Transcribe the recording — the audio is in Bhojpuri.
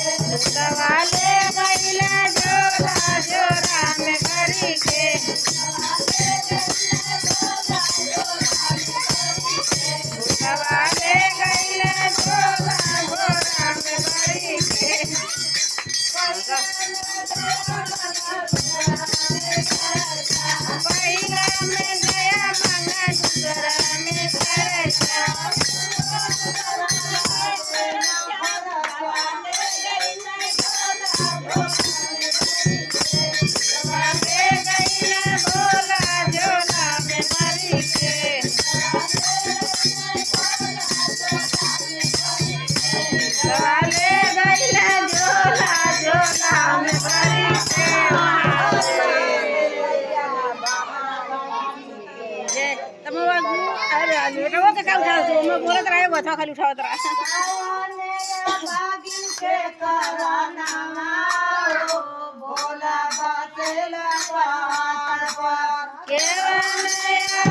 सवाले गईला जोरा जोरा में करी के सवाले गईला जोरा जोरा में करी के पहिला में गया मंगा दूसरा में सरसा सवाले गईला झोला झोला में भरी के जे तम अरे बेटा वो का उठा तो मैं बोलत रहे बता खाली उठावत रहा भोला बातेला पार पर केवल